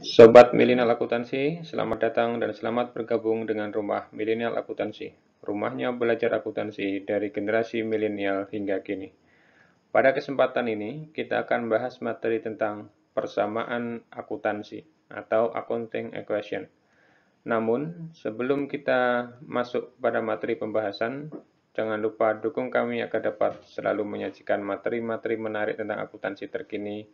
Sobat Milenial Akuntansi, selamat datang dan selamat bergabung dengan Rumah Milenial Akuntansi. Rumahnya belajar akuntansi dari generasi milenial hingga kini. Pada kesempatan ini, kita akan bahas materi tentang persamaan akuntansi atau accounting equation. Namun, sebelum kita masuk pada materi pembahasan, jangan lupa dukung kami agar dapat selalu menyajikan materi-materi menarik tentang akuntansi terkini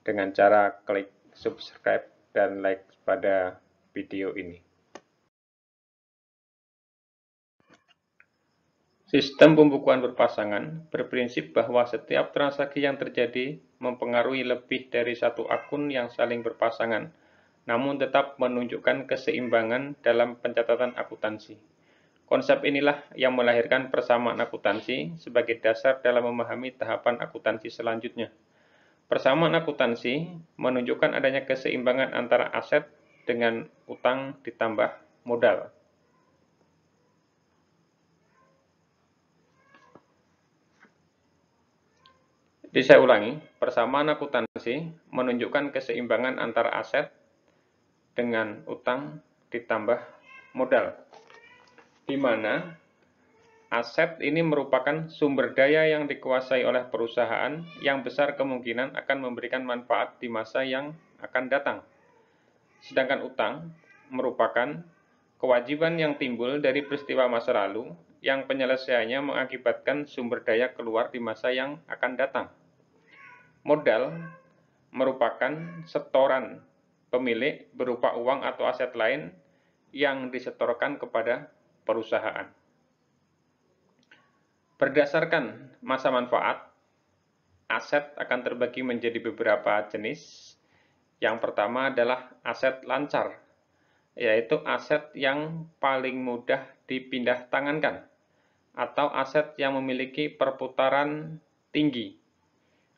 dengan cara klik subscribe dan like pada video ini. Sistem pembukuan berpasangan berprinsip bahwa setiap transaksi yang terjadi mempengaruhi lebih dari satu akun yang saling berpasangan, namun tetap menunjukkan keseimbangan dalam pencatatan akuntansi. Konsep inilah yang melahirkan persamaan akuntansi sebagai dasar dalam memahami tahapan akuntansi selanjutnya. Persamaan akuntansi menunjukkan adanya keseimbangan antara aset dengan utang ditambah modal. Jadi saya ulangi, persamaan akuntansi menunjukkan keseimbangan antara aset dengan utang ditambah modal, di mana aset ini merupakan sumber daya yang dikuasai oleh perusahaan yang besar kemungkinan akan memberikan manfaat di masa yang akan datang. Sedangkan utang merupakan kewajiban yang timbul dari peristiwa masa lalu yang penyelesaiannya mengakibatkan sumber daya keluar di masa yang akan datang. Modal merupakan setoran pemilik berupa uang atau aset lain yang disetorkan kepada perusahaan. Berdasarkan masa manfaat, aset akan terbagi menjadi beberapa jenis. Yang pertama adalah aset lancar, yaitu aset yang paling mudah dipindah tangankan, atau aset yang memiliki perputaran tinggi,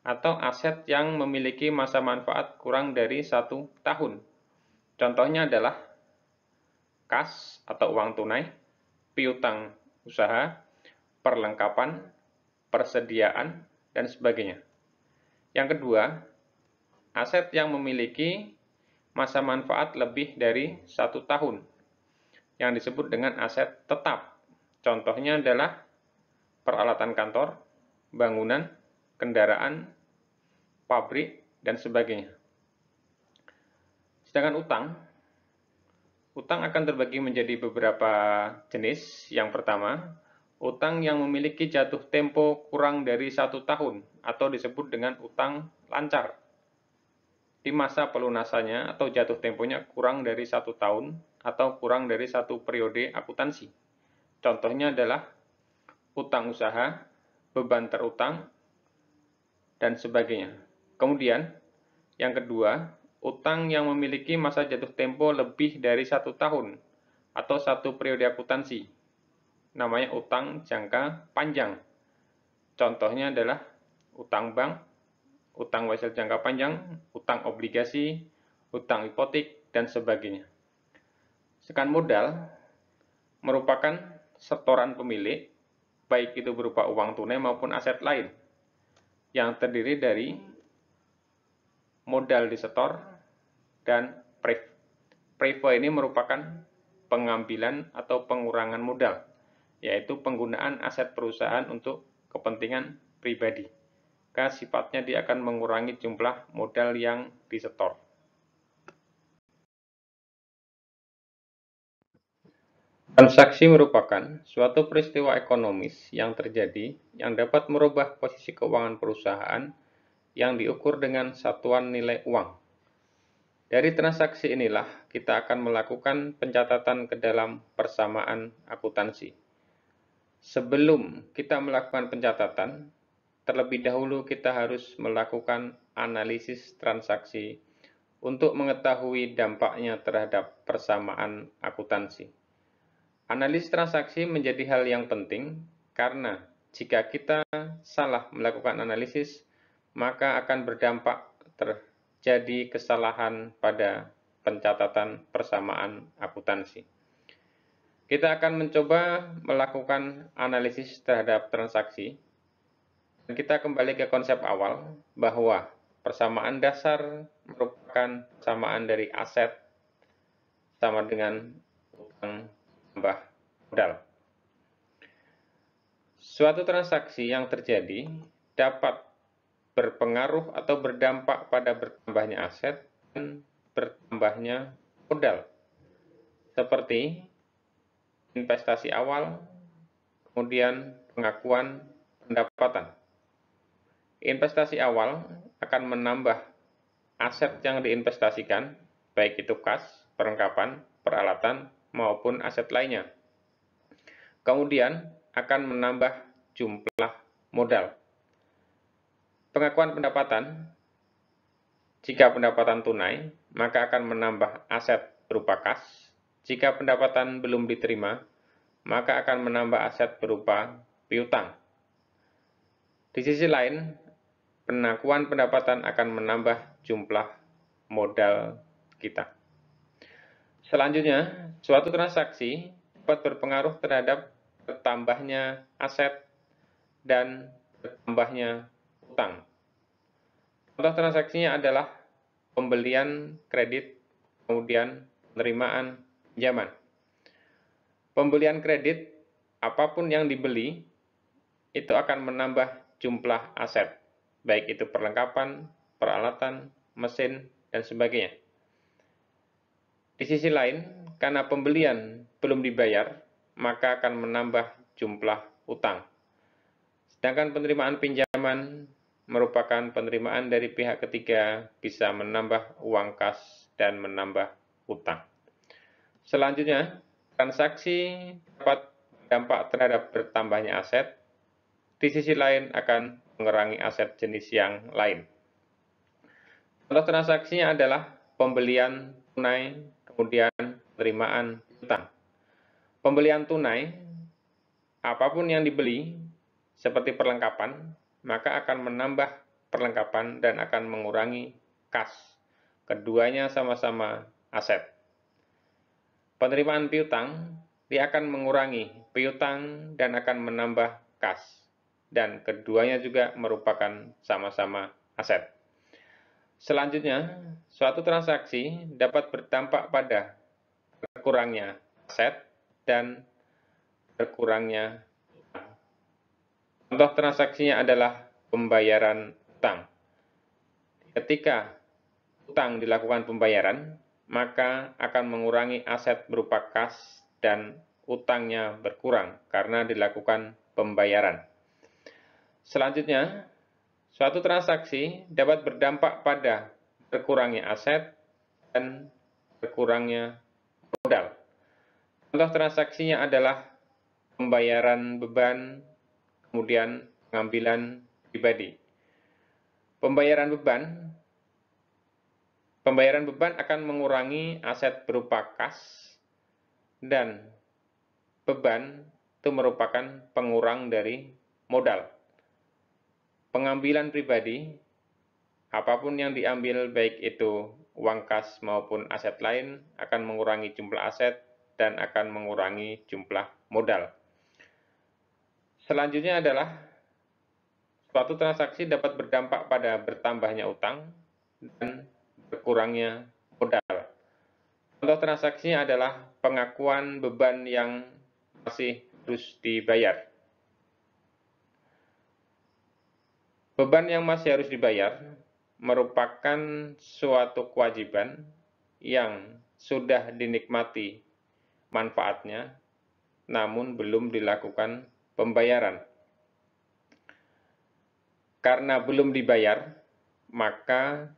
atau aset yang memiliki masa manfaat kurang dari 1 tahun. Contohnya adalah kas atau uang tunai, piutang usaha, perlengkapan, persediaan, dan sebagainya. Yang kedua, aset yang memiliki masa manfaat lebih dari 1 tahun, yang disebut dengan aset tetap. Contohnya adalah peralatan kantor, bangunan, kendaraan, pabrik, dan sebagainya. Sedangkan utang akan terbagi menjadi beberapa jenis. Yang pertama, utang yang memiliki jatuh tempo kurang dari 1 tahun atau disebut dengan utang lancar. Di masa pelunasannya atau jatuh temponya kurang dari 1 tahun atau kurang dari 1 periode akuntansi. Contohnya adalah utang usaha, beban terutang, dan sebagainya. Kemudian, yang kedua, utang yang memiliki masa jatuh tempo lebih dari 1 tahun atau 1 periode akuntansi. Namanya utang jangka panjang. Contohnya adalah utang bank, utang wasiat jangka panjang, utang obligasi, utang hipotek, dan sebagainya. Sedangkan modal merupakan setoran pemilik, baik itu berupa uang tunai maupun aset lain, yang terdiri dari modal disetor dan pref. Prevo ini merupakan pengambilan atau pengurangan modal, yaitu penggunaan aset perusahaan untuk kepentingan pribadi. Karena sifatnya dia akan mengurangi jumlah modal yang disetor. Transaksi merupakan suatu peristiwa ekonomis yang terjadi yang dapat merubah posisi keuangan perusahaan yang diukur dengan satuan nilai uang. Dari transaksi inilah kita akan melakukan pencatatan ke dalam persamaan akuntansi. Sebelum kita melakukan pencatatan, terlebih dahulu kita harus melakukan analisis transaksi untuk mengetahui dampaknya terhadap persamaan akuntansi. Analisis transaksi menjadi hal yang penting karena jika kita salah melakukan analisis, maka akan berdampak terjadi kesalahan pada pencatatan persamaan akuntansi. Kita akan mencoba melakukan analisis terhadap transaksi. Dan kita kembali ke konsep awal bahwa persamaan dasar merupakan merupakan persamaan dari aset sama dengan utang tambah modal. Suatu transaksi yang terjadi dapat berpengaruh atau berdampak pada bertambahnya aset dan bertambahnya modal, seperti investasi awal, kemudian pengakuan pendapatan. Investasi awal akan menambah aset yang diinvestasikan, baik itu kas, perlengkapan, peralatan, maupun aset lainnya. Kemudian akan menambah jumlah modal. Pengakuan pendapatan, jika pendapatan tunai, maka akan menambah aset berupa kas. Jika pendapatan belum diterima, maka akan menambah aset berupa piutang. Di sisi lain, pengakuan pendapatan akan menambah jumlah modal kita. Selanjutnya, suatu transaksi dapat berpengaruh terhadap bertambahnya aset dan bertambahnya utang. Contoh transaksinya adalah pembelian kredit, kemudian penerimaan pinjaman. Pembelian kredit, apapun yang dibeli, itu akan menambah jumlah aset, baik itu perlengkapan, peralatan, mesin, dan sebagainya. Di sisi lain, karena pembelian belum dibayar, maka akan menambah jumlah utang. Sedangkan penerimaan pinjaman merupakan penerimaan dari pihak ketiga, bisa menambah uang kas dan menambah utang. Selanjutnya, transaksi dapat berdampak terhadap bertambahnya aset, di sisi lain akan mengurangi aset jenis yang lain. Contoh transaksinya adalah pembelian tunai, kemudian penerimaan utang. Pembelian tunai, apapun yang dibeli, seperti perlengkapan, maka akan menambah perlengkapan dan akan mengurangi kas. Keduanya sama-sama aset. Penerimaan piutang, dia akan mengurangi piutang dan akan menambah kas. Dan keduanya juga merupakan sama-sama aset. Selanjutnya, suatu transaksi dapat berdampak pada berkurangnya aset dan berkurangnya utang. Contoh transaksinya adalah pembayaran utang. Ketika utang dilakukan pembayaran, maka akan mengurangi aset berupa kas dan utangnya berkurang karena dilakukan pembayaran. Selanjutnya, suatu transaksi dapat berdampak pada berkurangnya aset dan berkurangnya modal. Contoh transaksinya adalah pembayaran beban, kemudian pengambilan pribadi. Pembayaran beban akan mengurangi aset berupa kas dan beban itu merupakan pengurang dari modal. Pengambilan pribadi, apapun yang diambil baik itu uang kas maupun aset lain akan mengurangi jumlah aset dan akan mengurangi jumlah modal. Selanjutnya adalah suatu transaksi dapat berdampak pada bertambahnya utang dan berkurangnya modal. Contoh transaksinya adalah pengakuan beban yang masih harus dibayar. Beban yang masih harus dibayar merupakan suatu kewajiban yang sudah dinikmati manfaatnya, namun belum dilakukan pembayaran. Karena belum dibayar, maka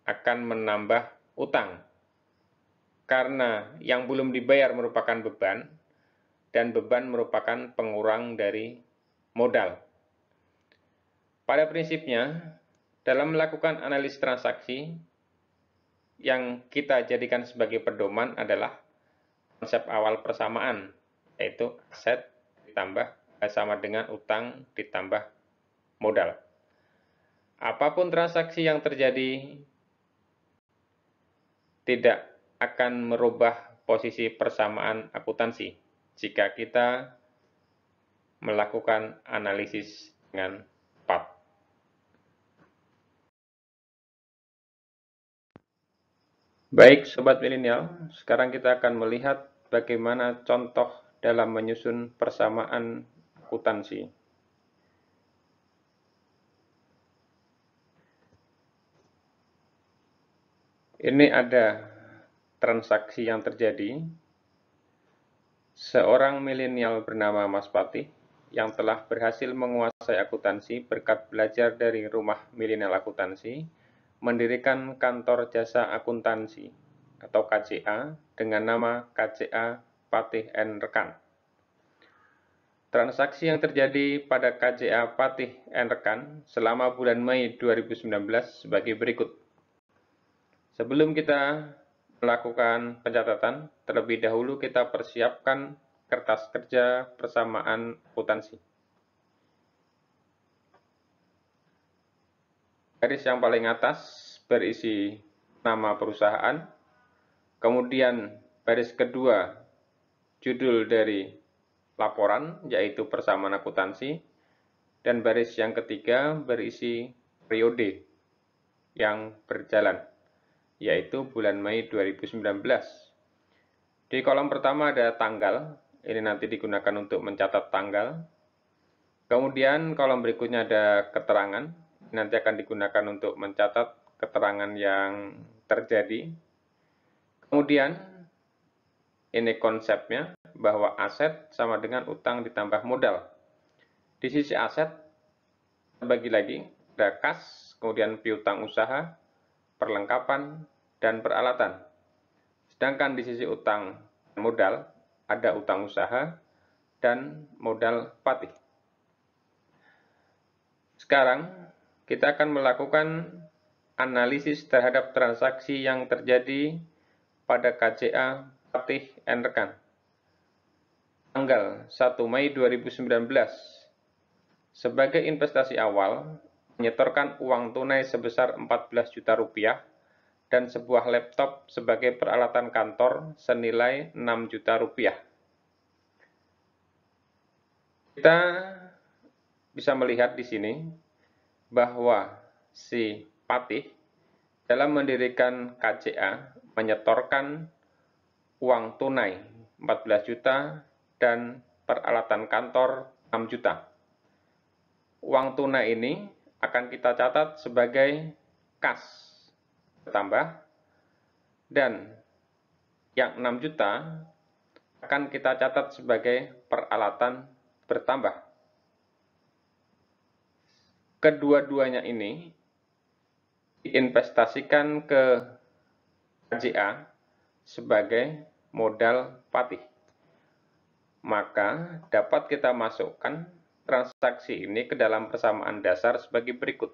akan menambah utang. Karena yang belum dibayar merupakan beban, dan beban merupakan pengurang dari modal. Pada prinsipnya, dalam melakukan analisis transaksi, yang kita jadikan sebagai pedoman adalah konsep awal persamaan, yaitu aset ditambah sama dengan utang ditambah modal. Apapun transaksi yang terjadi tidak akan merubah posisi persamaan akuntansi jika kita melakukan analisis dengan tepat. Baik, Sobat Milenial, sekarang kita akan melihat bagaimana contoh dalam menyusun persamaan akuntansi. Ini ada transaksi yang terjadi. Seorang milenial bernama Mas Patih yang telah berhasil menguasai akuntansi berkat belajar dari Rumah Milenial Akuntansi, mendirikan kantor jasa akuntansi atau KJA dengan nama KJA Patih & Rekan. Transaksi yang terjadi pada KJA Patih & Rekan selama bulan Mei 2019 sebagai berikut. Sebelum kita melakukan pencatatan, terlebih dahulu kita persiapkan kertas kerja persamaan akuntansi. Garis yang paling atas berisi nama perusahaan, kemudian baris kedua judul dari laporan, yaitu persamaan akuntansi, dan baris yang ketiga berisi periode yang berjalan, yaitu bulan Mei 2019. Di kolom pertama ada tanggal, ini nanti digunakan untuk mencatat tanggal. Kemudian kolom berikutnya ada keterangan, nanti akan digunakan untuk mencatat keterangan yang terjadi. Kemudian ini konsepnya, bahwa aset sama dengan utang ditambah modal. Di sisi aset, terbagi lagi, ada kas, kemudian piutang usaha, perlengkapan, dan peralatan. Sedangkan di sisi utang modal, ada utang usaha dan modal patih. Sekarang, kita akan melakukan analisis terhadap transaksi yang terjadi pada KJA Patih & Rekan. Tanggal 1 Mei 2019, sebagai investasi awal, menyetorkan uang tunai sebesar 14 juta rupiah dan sebuah laptop sebagai peralatan kantor senilai 6 juta rupiah. Kita bisa melihat di sini bahwa si Patih dalam mendirikan KJA menyetorkan uang tunai 14 juta dan peralatan kantor 6 juta. Uang tunai ini akan kita catat sebagai kas bertambah, dan yang 6 juta akan kita catat sebagai peralatan bertambah. Kedua-duanya ini diinvestasikan ke KJA sebagai modal patih. Maka dapat kita masukkan transaksi ini ke dalam persamaan dasar sebagai berikut.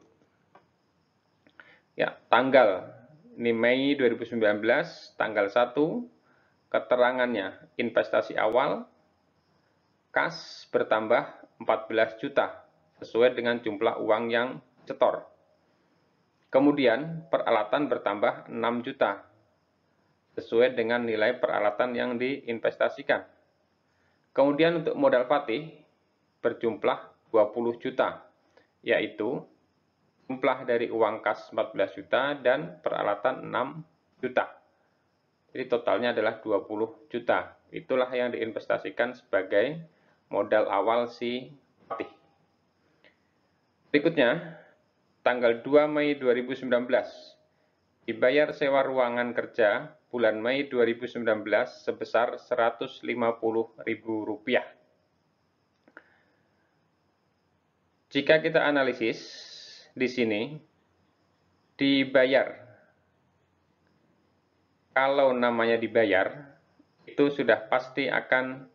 Ya, tanggal ini Mei 2019, tanggal 1, keterangannya investasi awal, kas bertambah 14 juta sesuai dengan jumlah uang yang cetor. Kemudian peralatan bertambah 6 juta sesuai dengan nilai peralatan yang diinvestasikan. Kemudian untuk modal patih berjumlah 20 juta, yaitu jumlah dari uang kas 14 juta dan peralatan 6 juta. Jadi totalnya adalah 20 juta. Itulah yang diinvestasikan sebagai modal awal si patih. Berikutnya, tanggal 2 Mei 2019, dibayar sewa ruangan kerja bulan Mei 2019 sebesar Rp150.000. Jika kita analisis di sini, dibayar. Kalau namanya dibayar, itu sudah pasti akan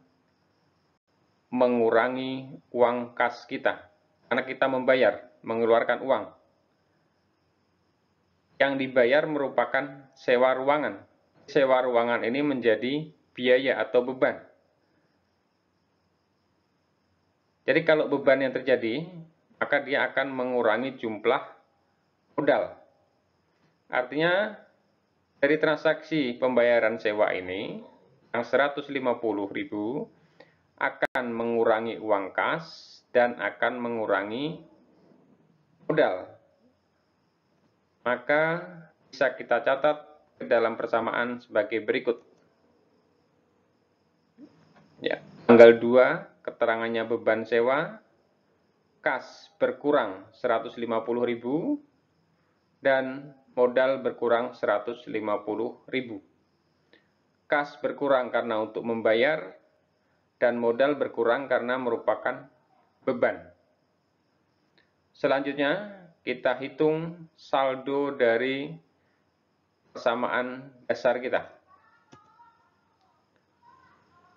mengurangi uang kas kita. Karena kita membayar, mengeluarkan uang. Yang dibayar merupakan sewa ruangan. Sewa ruangan ini menjadi biaya atau beban. Jadi kalau beban yang terjadi, maka dia akan mengurangi jumlah modal. Artinya dari transaksi pembayaran sewa ini, yang 150.000 akan mengurangi uang kas dan akan mengurangi modal. Maka bisa kita catat ke dalam persamaan sebagai berikut. Ya, tanggal 2 keterangannya beban sewa, kas berkurang 150.000 dan modal berkurang 150.000. Kas berkurang karena untuk membayar dan modal berkurang karena merupakan beban. Selanjutnya kita hitung saldo dari persamaan dasar kita.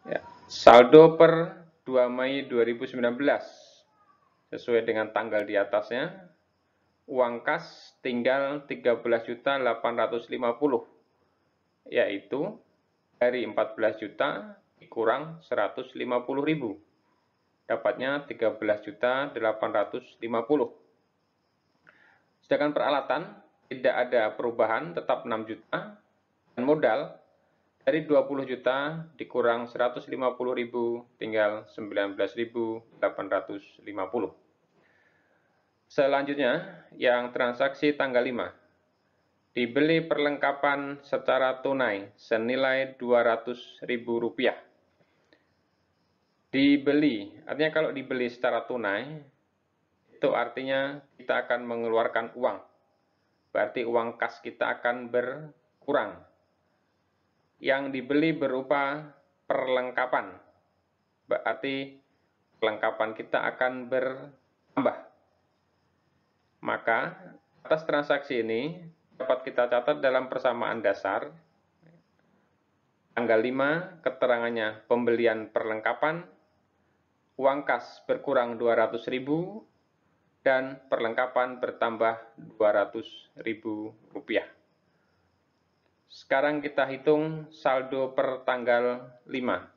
Ya, saldo per 2 Mei 2019 sesuai dengan tanggal di atasnya. Uang kas tinggal 13.850, yaitu dari 14 juta dikurang 150.000. Dapatnya 13.850. Sedangkan peralatan tidak ada perubahan, tetap 6 juta. Dan modal dari 20 juta dikurang 150.000 tinggal 19.850. Selanjutnya yang transaksi tanggal 5. Dibeli perlengkapan secara tunai senilai Rp200.000. Dibeli, artinya kalau dibeli secara tunai, itu artinya kita akan mengeluarkan uang. Berarti uang kas kita akan berkurang. Yang dibeli berupa perlengkapan. Berarti perlengkapan kita akan bertambah. Maka atas transaksi ini dapat kita catat dalam persamaan dasar. Tanggal 5 keterangannya pembelian perlengkapan, uang kas berkurang 200.000 dan perlengkapan bertambah Rp200.000. Sekarang kita hitung saldo per tanggal 5.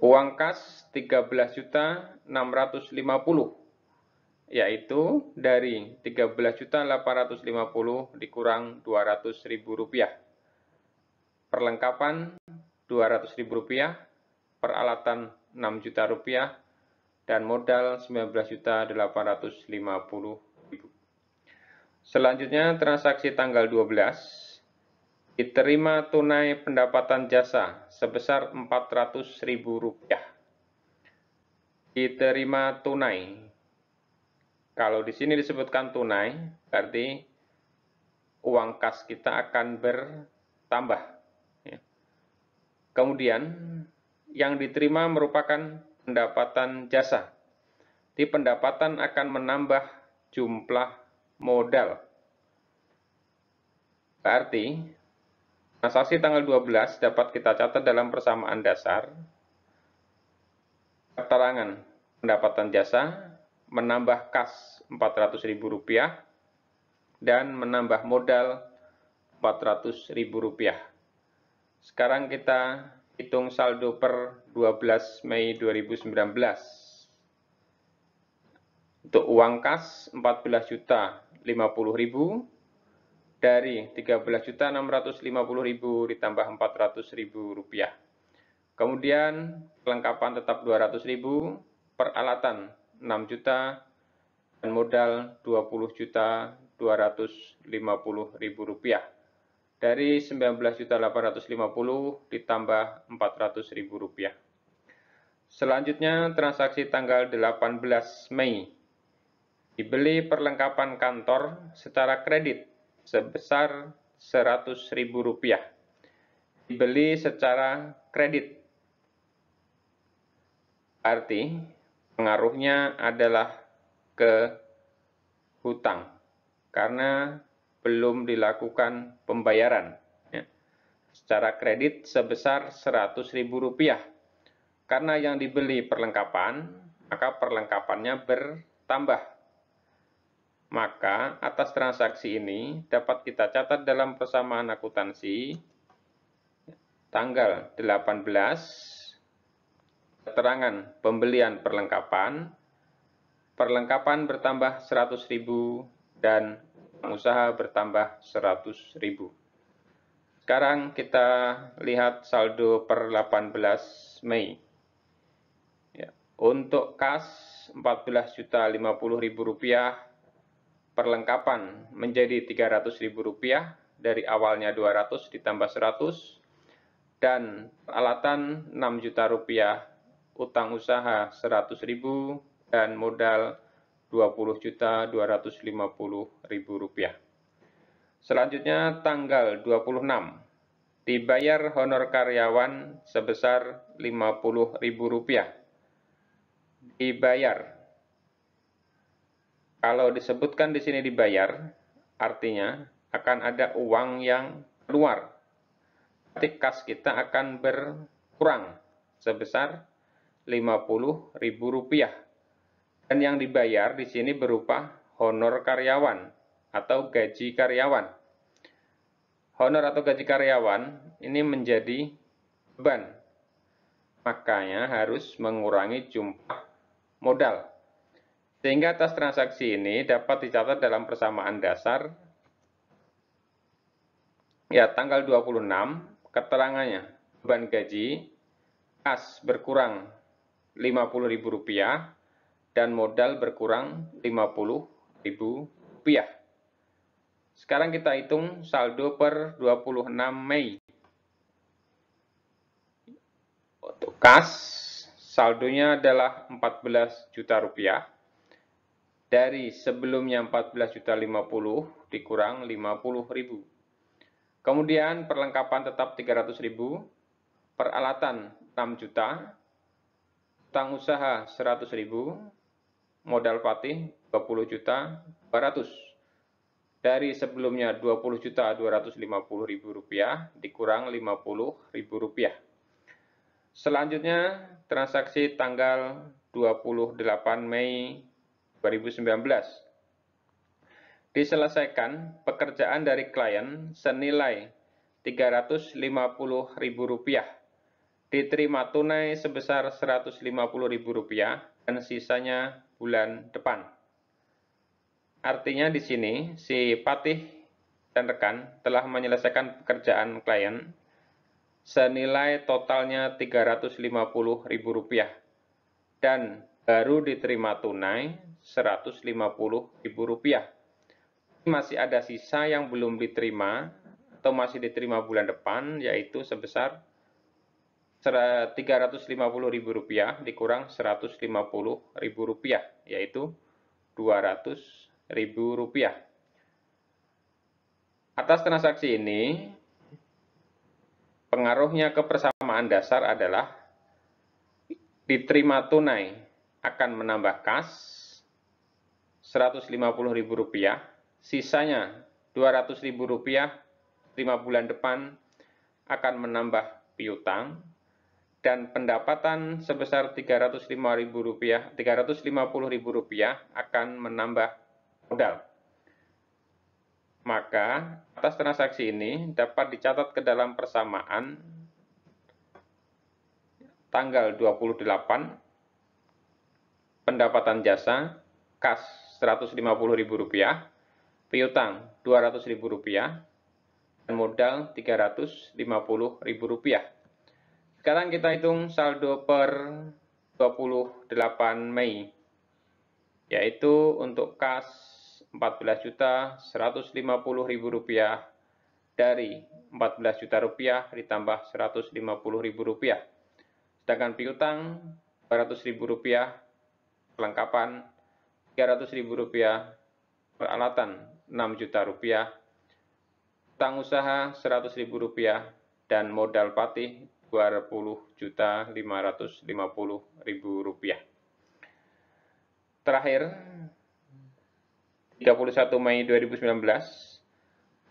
Uang kas 13.650, yaitu dari 13.850 dikurang Rp200.000. Perlengkapan Rp200.000, peralatan Rp6 juta, dan modal Rp19.850.000. Selanjutnya transaksi tanggal 12. Diterima tunai pendapatan jasa sebesar Rp400.000. Diterima tunai. Kalau di sini disebutkan tunai, berarti uang kas kita akan bertambah. Kemudian, yang diterima merupakan pendapatan jasa. Di pendapatan akan menambah jumlah modal. Berarti, transaksi tanggal 12 dapat kita catat dalam persamaan dasar. Keterangan pendapatan jasa menambah kas Rp400.000 dan menambah modal Rp400.000. Sekarang kita hitung saldo per 12 Mei 2019. Untuk uang kas Rp14.050.000. Dari Rp13.650.000 ditambah Rp400.000. Kemudian perlengkapan tetap Rp200.000, peralatan Rp6 juta, dan modal Rp20.250.000. Dari Rp19.850.000 ditambah Rp400.000. Selanjutnya transaksi tanggal 18 Mei. Dibeli perlengkapan kantor secara kredit sebesar Rp100.000. Dibeli secara kredit. Arti pengaruhnya adalah ke hutang karena belum dilakukan pembayaran. Secara kredit sebesar Rp100.000. Karena yang dibeli perlengkapan, maka perlengkapannya bertambah. Maka atas transaksi ini dapat kita catat dalam persamaan akuntansi tanggal 18, keterangan pembelian perlengkapan, perlengkapan bertambah Rp100.000 dan usaha bertambah Rp100.000. Sekarang kita lihat saldo per 18 Mei. Untuk kas Rp14.050.000, perlengkapan menjadi Rp300.000 dari awalnya 200 ditambah 100, dan peralatan Rp6 juta, utang usaha Rp100.000, dan modal Rp20.250.000. Selanjutnya tanggal 26, dibayar honor karyawan sebesar Rp50.000. Dibayar. Kalau disebutkan di sini dibayar, artinya akan ada uang yang keluar. Berarti kas kita akan berkurang sebesar Rp50.000. Dan yang dibayar di sini berupa honor karyawan atau gaji karyawan. Honor atau gaji karyawan ini menjadi beban. Makanya harus mengurangi jumlah modal. Sehingga atas transaksi ini dapat dicatat dalam persamaan dasar. Ya, tanggal 26, keterangannya, beban gaji, kas berkurang Rp50.000, dan modal berkurang Rp50.000. Sekarang kita hitung saldo per 26 Mei. Untuk kas, saldonya adalah Rp14 juta. Dari sebelumnya Rp14.050.000 dikurang Rp50.000. Kemudian perlengkapan tetap Rp300.000, peralatan Rp6 juta, utang usaha Rp100.000, modal patih Rp20.200.000. Dari sebelumnya Rp20.250.000 dikurang Rp50.000. Selanjutnya transaksi tanggal 28 Mei 2019. Diselesaikan pekerjaan dari klien senilai Rp350.000, diterima tunai sebesar Rp150.000 dan sisanya bulan depan. Artinya di sini si Patih dan rekan telah menyelesaikan pekerjaan klien senilai totalnya Rp350.000 dan baru diterima tunai Rp150.000. Masih ada sisa yang belum diterima atau masih diterima bulan depan, yaitu sebesar Rp350.000 dikurang Rp150.000, yaitu Rp200.000. Atas transaksi ini, pengaruhnya ke persamaan dasar adalah diterima tunai akan menambah kas Rp150.000, sisanya Rp200.000, 5 bulan depan akan menambah piutang, dan pendapatan sebesar Rp350.000 akan menambah modal. Maka atas transaksi ini dapat dicatat ke dalam persamaan tanggal 28, pendapatan jasa, kas Rp150.000, piutang Rp200.000, dan modal Rp350.000. Sekarang kita hitung saldo per 28 Mei, yaitu untuk kas Rp14.150.000 dari Rp14 juta ditambah Rp150.000. Sedangkan piutang Rp200.000, perlengkapan Rp300.000, peralatan Rp6 juta, utang usaha Rp100.000, dan modal patih Rp20.550.000. Terakhir, 31 Mei 2019,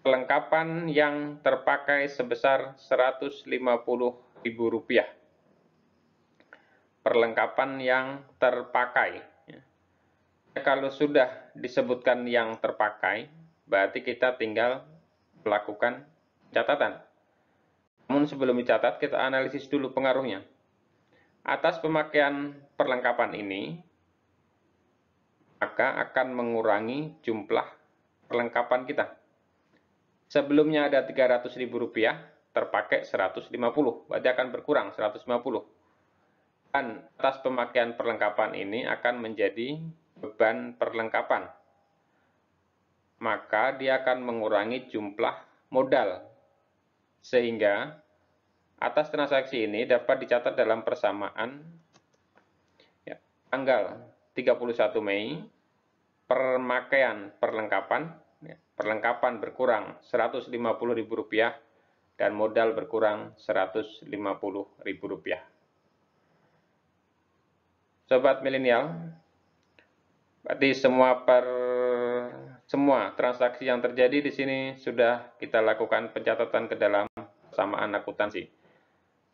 perlengkapan yang terpakai sebesar Rp150.000. Perlengkapan yang terpakai. Kalau sudah disebutkan yang terpakai, berarti kita tinggal melakukan catatan. Namun sebelum dicatat, kita analisis dulu pengaruhnya. Atas pemakaian perlengkapan ini, maka akan mengurangi jumlah perlengkapan kita. Sebelumnya ada Rp300.000, terpakai 150, berarti akan berkurang 150. Dan atas pemakaian perlengkapan ini akan menjadi beban perlengkapan. maka dia akan mengurangi jumlah modal. Sehingga atas transaksi ini dapat dicatat dalam persamaan ya, tanggal 31 Mei, perlengkapan berkurang Rp150.000 dan modal berkurang Rp150.000. Sobat milenial, berarti semua transaksi yang terjadi di sini sudah kita lakukan pencatatan ke dalam persamaan akuntansi.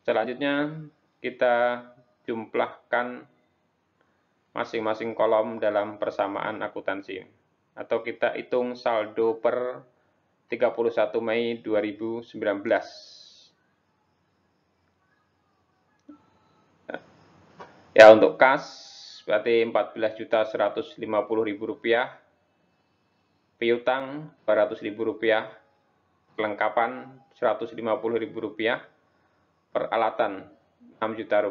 Selanjutnya kita jumlahkan masing-masing kolom dalam persamaan akuntansi, atau kita hitung saldo per 31 Mei 2019. Ya, untuk kas berarti Rp14.150.000, piutang Rp200.000, kelengkapan Rp150.000, peralatan Rp6 juta,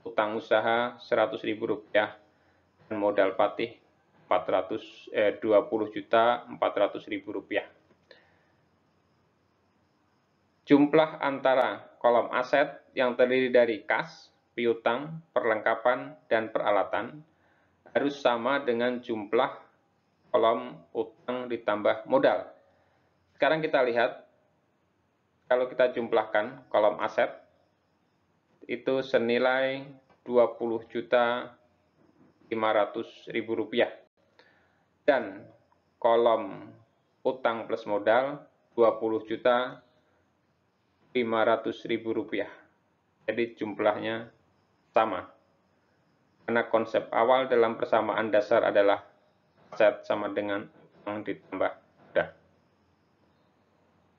utang usaha Rp100.000, dan modal patih Rp20.400.000. Jumlah antara kolom aset yang terdiri dari kas, piutang, perlengkapan, dan peralatan harus sama dengan jumlah kolom utang ditambah modal. Sekarang kita lihat, kalau kita jumlahkan kolom aset, itu senilai Rp20.500.000. Dan kolom utang plus modal Rp20.500.000. Jadi jumlahnya sama. Karena konsep awal dalam persamaan dasar adalah aset sama dengan utang ditambah modal.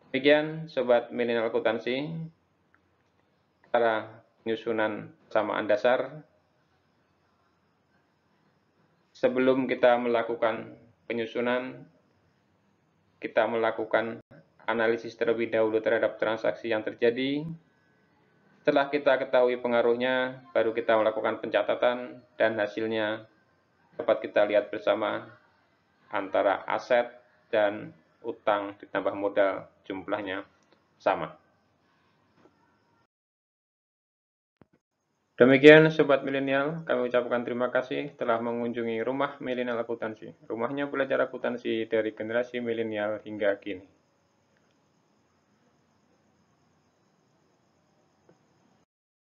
Demikian Sobat Milenial Akuntansi, cara penyusunan persamaan dasar. Sebelum kita melakukan penyusunan, kita melakukan analisis terlebih dahulu terhadap transaksi yang terjadi. Setelah kita ketahui pengaruhnya, baru kita melakukan pencatatan, dan hasilnya dapat kita lihat bersama antara aset dan utang ditambah modal jumlahnya sama. Demikian Sobat Milenial, kami ucapkan terima kasih telah mengunjungi Rumah Milenial Akuntansi. Rumahnya belajar akuntansi dari generasi milenial hingga kini.